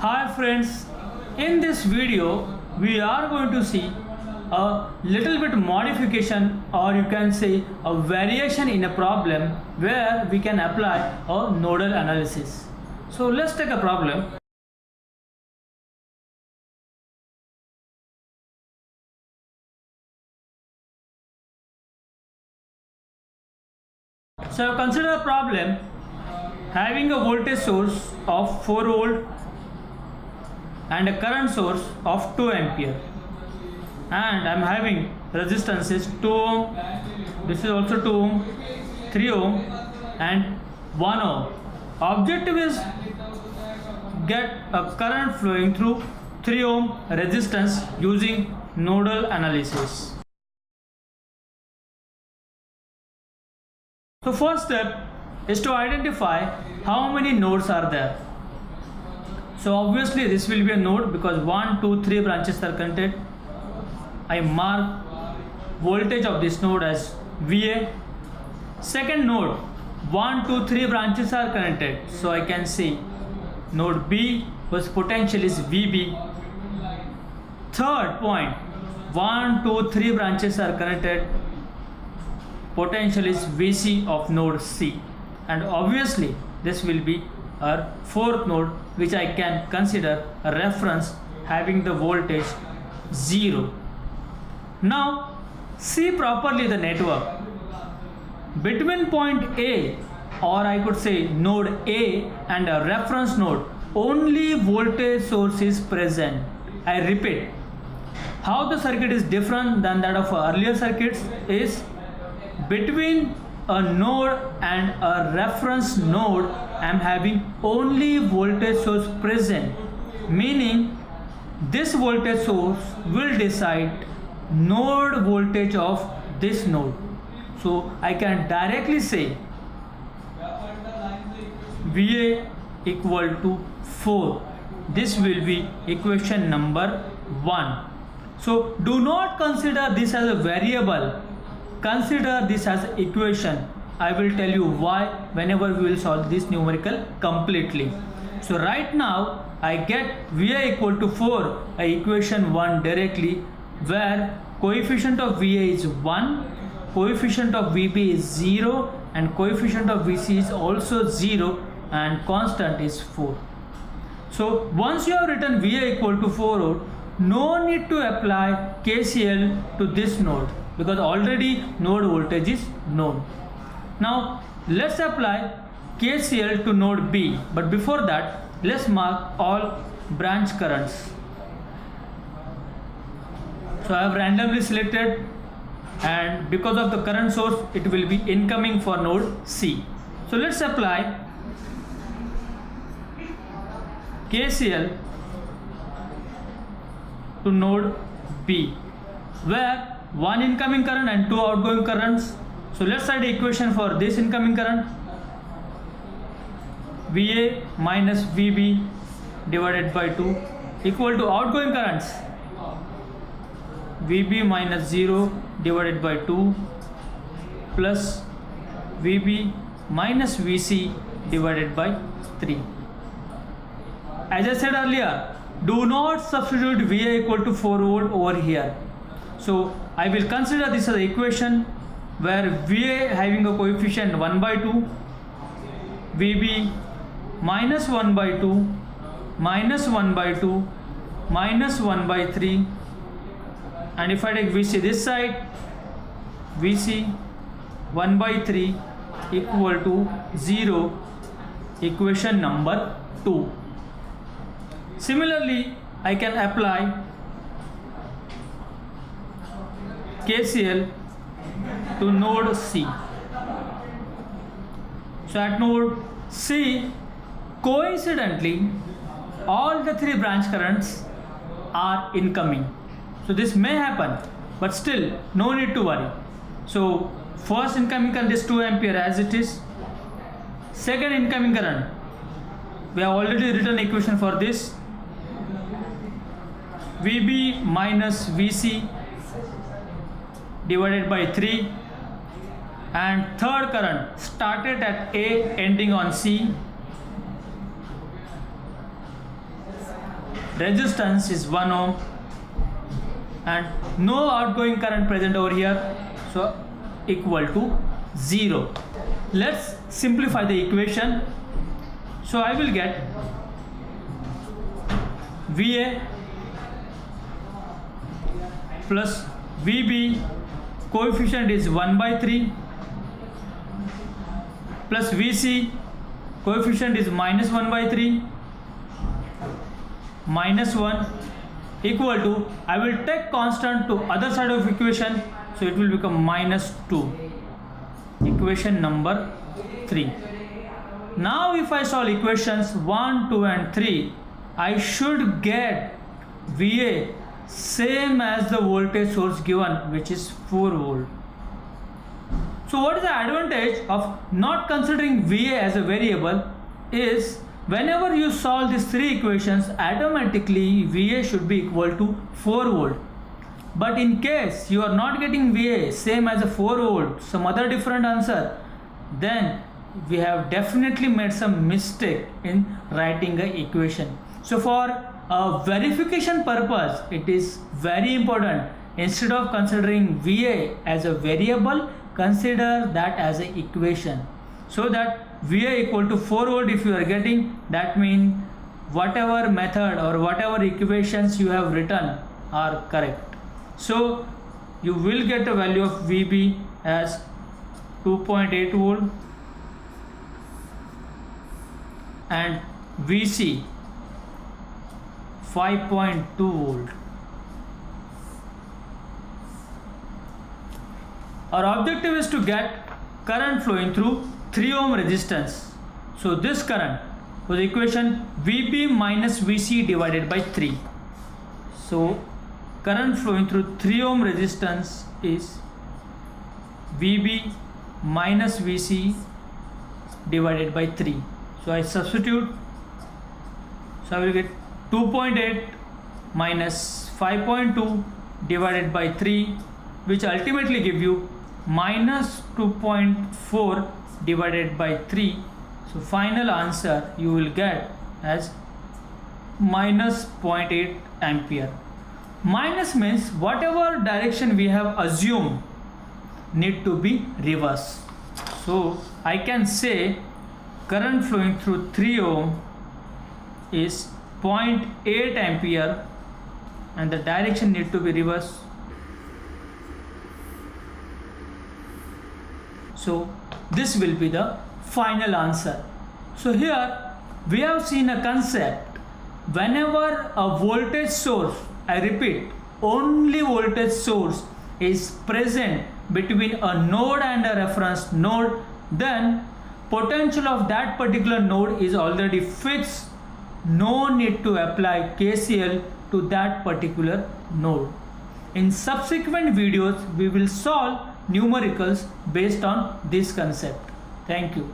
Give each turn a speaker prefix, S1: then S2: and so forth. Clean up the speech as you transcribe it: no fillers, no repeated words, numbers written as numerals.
S1: Hi friends, in this video we are going to see a little bit modification, or you can say a variation in a problem where we can apply a nodal analysis. So let's take a problem. So consider a problem having a voltage source of 4 volt and a current source of 2 ampere, and I'm having resistances 2 ohm, this is also 2 ohm, 3 ohm and 1 ohm. Objective is get a current flowing through 3 ohm resistance using nodal analysis. So first step is to identify how many nodes are there. So obviously this will be a node because 1, 2, 3 branches are connected. I mark voltage of this node as VA. Second node, 1, 2, 3 branches are connected. So I can say node B whose potential is VB. Third point, 1, 2, 3 branches are connected. Potential is VC of node C. And obviously this will be our fourth node, which I can consider a reference having the voltage 0. Now see properly the network. Between point A, or I could say node A, and a reference node, only voltage source is present. I repeat, how the circuit is different than that of earlier circuits is between a node and a reference node I am having only voltage source present, meaning this voltage source will decide node voltage of this node. So I can directly say VA equal to 4. This will be equation number 1. So do not consider this as a variable, consider this as equation. I will tell you why whenever we will solve this numerical completely. So right now I get VA equal to 4, equation 1 directly, where coefficient of VA is 1, coefficient of VB is 0 and coefficient of VC is also 0 and constant is 4. So once you have written VA equal to 4, no need to apply KCL to this node because already node voltage is known. Now let's apply KCL to node B, but before that let's mark all branch currents. So I have randomly selected, and because of the current source it will be incoming for node C. So let's apply KCL to node B, where 1 incoming current and 2 outgoing currents. So let's write the equation for this incoming current. VA minus VB divided by 2 equal to outgoing currents VB minus 0 divided by 2 plus VB minus VC divided by 3. As I said earlier, do not substitute VA equal to 4 volt over here. So I will consider this as an equation where VA having a coefficient 1 by 2, VB minus 1 by 2, minus 1 by 2, minus 1 by 3, and if I take VC this side, VC 1 by 3 equal to 0, equation number 2. Similarly, I can apply KCL to node C. So at node C, coincidentally, all the 3 branch currents are incoming. So this may happen, but still no need to worry. So first incoming current is 2 ampere as it is. Second incoming current, we have already written equation for this, VB minus VC divided by 3, and third current started at A ending on C resistance is 1 ohm and no outgoing current present over here, so equal to 0. Let's simplify the equation. So I will get VA plus VB, coefficient is 1/3, plus VC, coefficient is -1/3, -1, equal to, I will take constant to other side of equation, so it will become -2. Equation number 3. Now if I solve equations 1, 2 and 3, I should get VA same as the voltage source given, which is 4 volt. So what is the advantage of not considering VA as a variable is, whenever you solve these 3 equations, automatically VA should be equal to 4 volt. But in case you are not getting VA same as a 4 volt, some other different answer, then we have definitely made some mistake in writing the equation. So for a verification purpose, it is very important, instead of considering VA as a variable, consider that as an equation, so that VA equal to 4 volt if you are getting, that means whatever method or whatever equations you have written are correct. So you will get a value of VB as 2.8 volt and VC 5.2 volt. Our objective is to get current flowing through 3 ohm resistance. So this current was equation VB minus VC divided by 3. So current flowing through 3 ohm resistance is VB minus VC divided by 3. So I substitute, so I will get 2.8 minus 5.2 divided by 3, which ultimately give you minus 2.4 divided by 3. So final answer you will get as minus 0.8 ampere. Minus means whatever direction we have assumed need to be reversed. So I can say current flowing through 3 ohm is 0.8 ampere and the direction need to be reversed. So this will be the final answer. So here we have seen a concept. Whenever a voltage source, I repeat, only voltage source is present between a node and a reference node, then potential of that particular node is already fixed. No need to apply KCL to that particular node. In subsequent videos, we will solve numericals based on this concept. Thank you.